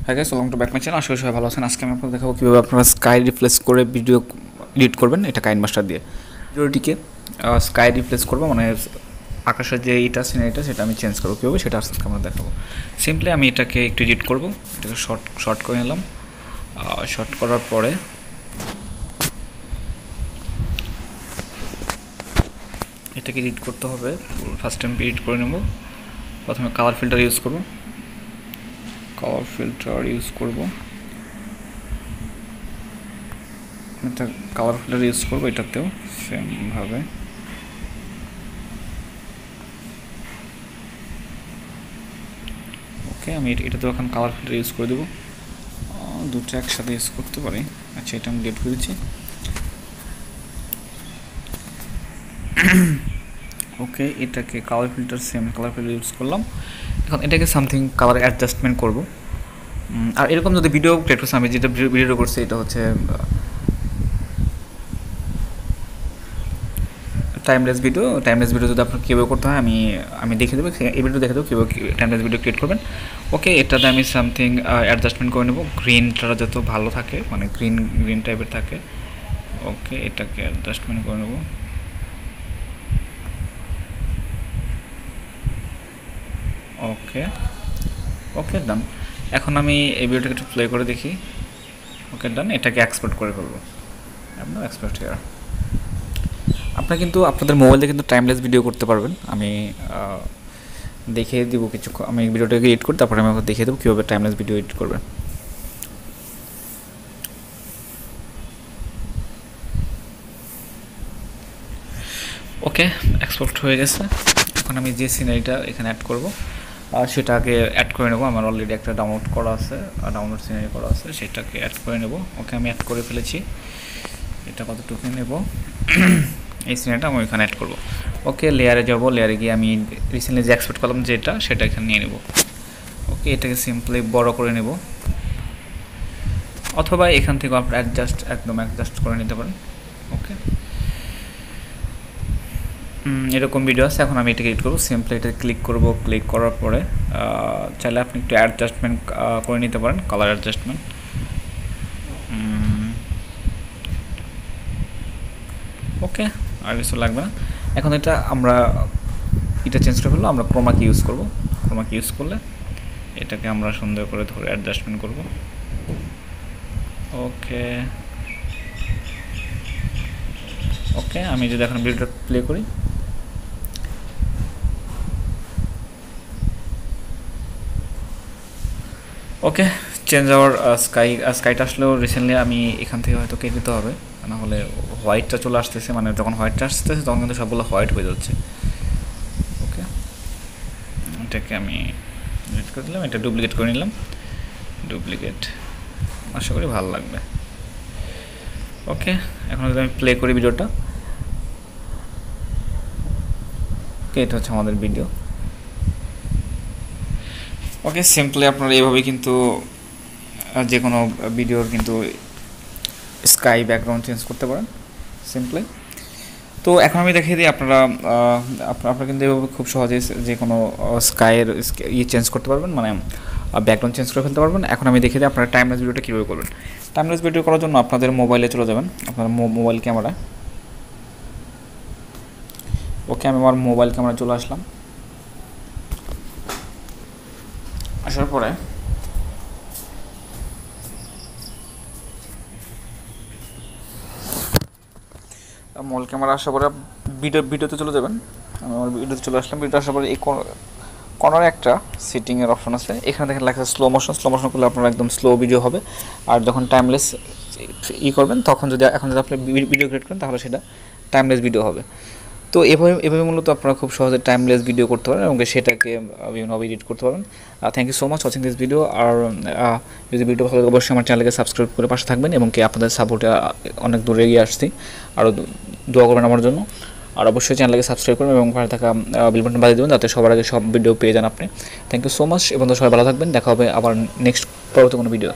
High guys, welcome to back my channel. আশা করি সবাই ভালো আছেন। আজকে আমি আপনাদের দেখাবো কীভাবে আপনারা স্কাই রিপ্লেস করে ভিডিও এডিট করবেন, এটা কাইনমাস্টার দিয়ে। ভিডিওটিকে স্কাই রিপ্লেস করবো, মানে আকাশের যে এইটা সিনারিটা সেটা আমি চেঞ্জ করবো কীভাবে সেটা আজকে আমরা দেখাবো। সিম্পলি আমি এটাকে একটু এডিট করবো, এটাকে শর্ট করে নিলাম। শর্ট করার পরে এটাকে এডিট করতে হবে। ফার্স্ট টাইম এডিট করে নেব। প্রথমে কালার ফিল্টার ইউজ করব, এটা কালার ফিল্টার ইউজ করবো, এটাতেও সেমভাবে। ওকে, আমি এটাতেও এখন কালার ফিল্টার ইউজ করে দেবো। দুটো একসাথে ইউজ করতে পারি। আচ্ছা, এটা আমি ডিলিট করে দিচ্ছি। ওকে, এটাকে কালার ফিল্টার ইউজ করলাম। এখন এটাকে সামথিং কালার অ্যাডজাস্টমেন্ট করব। আর এরকম যদি ভিডিও ক্রিয়েট করছি, আমি যেটা ভিডিও করছি এটা হচ্ছে টাইমলেস ভিডিও যদি আপনার কীভাবে করতে হয় আমি দেখে দেবো, এই ভিডিও দেখে দেবো কীভাবে টাইমলেস ভিডিও ক্রিয়েট করবেন। ওকে, এটাতে আমি সামথিং অ্যাডজাস্টমেন্ট করে নেব, গ্রিনটা যত ভালো থাকে, মানে গ্রিন টাইপের থাকে। ওকে, এটাকে অ্যাডজাস্টমেন্ট করে নেব। ওকে ডান। এখন আমি এই ভিডিওটাকে একটু প্লে করে দেখি। ওকে ডান, এটাকে এক্সপোর্ট করে ফেলবো। আপনার এক্সপোর্ট হিয়ার। আপনারা কিন্তু আপনাদের মোবাইলে কিন্তু টাইমলেস ভিডিও করতে পারবেন। আমি দেখিয়ে দেবো কিছু। আমি ভিডিওটাকে এডিট করি, তারপরে আমি দেখিয়ে দেবো কীভাবে টাইমলেস ভিডিও এডিট করবেন। ওকে, এক্সপোর্ট হয়ে গেছে। এখন আমি যে সিনারিটা এখানে অ্যাড করব সেটা আগে অ্যাড করে নেব। আমার অলরেডি একটা ডাউনলোড সিনারি করা আছে, সেটাকে অ্যাড করে নেব। ওকে, আমি অ্যাড করে ফেলেছি। এটা কতটুকু নেব, এই সিনারিটা আমি এখানে অ্যাড করব। ওকে, লেয়ারে যাব, লেয়ারে গিয়ে আমি রিসেন্টলি যে এক্সপোর্ট করলাম সেটা এখানে নিয়ে নেব। ওকে, এটাকে সিম্পলি বড় করে নেব, অথবা এখান থেকে আপনার অ্যাডজাস্ট করে নিতে পারেন। ওকে, এরকম ভিডিও আছে। এখন আমি এটাকে এডিট করবো। সিম্পলি এটা ক্লিক করার পরে চাইলে আপনি একটু অ্যাডজাস্টমেন্ট করে নিতে পারেন, কালার অ্যাডজাস্টমেন্ট। ওকে, আর কিছু লাগবে না। এখন এটা চেঞ্জ করে ফেলবো। আমরা ক্রোমা কি ইউজ করবো। ক্রোমা কি ইউজ করলে এটাকে আমরা সুন্দর করে ধরে অ্যাডজাস্টমেন্ট করব। ওকে, আমি যদি এখন ভিডিওটা প্লে করি, ওকে, চেঞ্জ আওয়ার স্কাইটা আসলেও রিসেন্টলি আমি এখান থেকে হয়তো কেটে দিতে হবে, না হলে হোয়াইটটা চলে আসতেছে। মানে যখন হোয়াইটটা আসতেছে তখন কিন্তু সবগুলো হোয়াইট হয়ে যাচ্ছে। ওকে, এটাকে আমি ডিলিট করে দিলাম, এটা ডুপ্লিকেট করে নিলাম। আশা করি ভালো লাগবে। ওকে, এখন যদি আমি প্লে করি ভিডিওটা, ওকে, এটা হচ্ছে আমাদের ভিডিও। ওকে, সিম্পলি আপনারা এইভাবে কিন্তু যে কোনো ভিডিওর কিন্তু স্কাই ব্যাকগ্রাউন্ড চেঞ্জ করতে পারেন সিম্পলি। তো এখন আমি দেখিয়ে দিই, আপনারা কিন্তু এভাবে খুব সহজে যে কোনো স্কাইয়ের চেঞ্জ করতে পারবেন, মানে ব্যাকগ্রাউন্ড চেঞ্জ করে ফেলতে পারবেন। এখন আমি দেখিয়ে দিই আপনারা টাইমলেস ভিডিওটা কীভাবে করবেন। টাইমলেস ভিডিও করার জন্য আপনাদের মোবাইলে চলে যাবেন, আপনার মোবাইল ক্যামেরা। ওকে, আমি আমার মোবাইল ক্যামেরা চলে আসলাম। আসার পরে মোবাইল ক্যামেরা আসার পরে ভিডিওতে চলে যাবেন। আমি আমার ভিডিওতে চলে আসলাম। ভিডিওতে আসার পরে এই কর্নারে একটা সেটিংয়ের অপশন আছে, এখানে দেখেন লেখা স্লো মোশন করলে আপনার একদম স্লো ভিডিও হবে। আর যখন টাইমলেস করবেন তখন যদি আপনি ভিডিও ক্রিয়েট করেন তাহলে সেটা টাইমলেস ভিডিও হবে। তো এভাবে মূলত আপনারা খুব সহজে টাইমলেস ভিডিও করতে পারেন এবং সেটাকে বিভিন্নভাবে এডিট করতে পারেন। Thank you so much watching this video. আর যদি ভিডিও ভালো লাগে অবশ্যই আমার চ্যানেলকে সাবস্ক্রাইব করে পাশে থাকবেন, এবং আপনাদের সাপোর্টে অনেক দূরে এগিয়ে আসছি। আরও দোয়া করবেন আমার জন্য। আর অবশ্যই চ্যানেলকে সাবস্ক্রাইব করবেন এবং পাশে থাকা বেল বাটন বাজিয়ে দেবেন, যাতে সবার আগে সব ভিডিও পেয়ে যান আপনি। থ্যাংক ইউ সো মাচ এবং সবাই ভালো থাকবেন। দেখা হবে আবার নেক্সট পরবর্তী কোনো ভিডিও।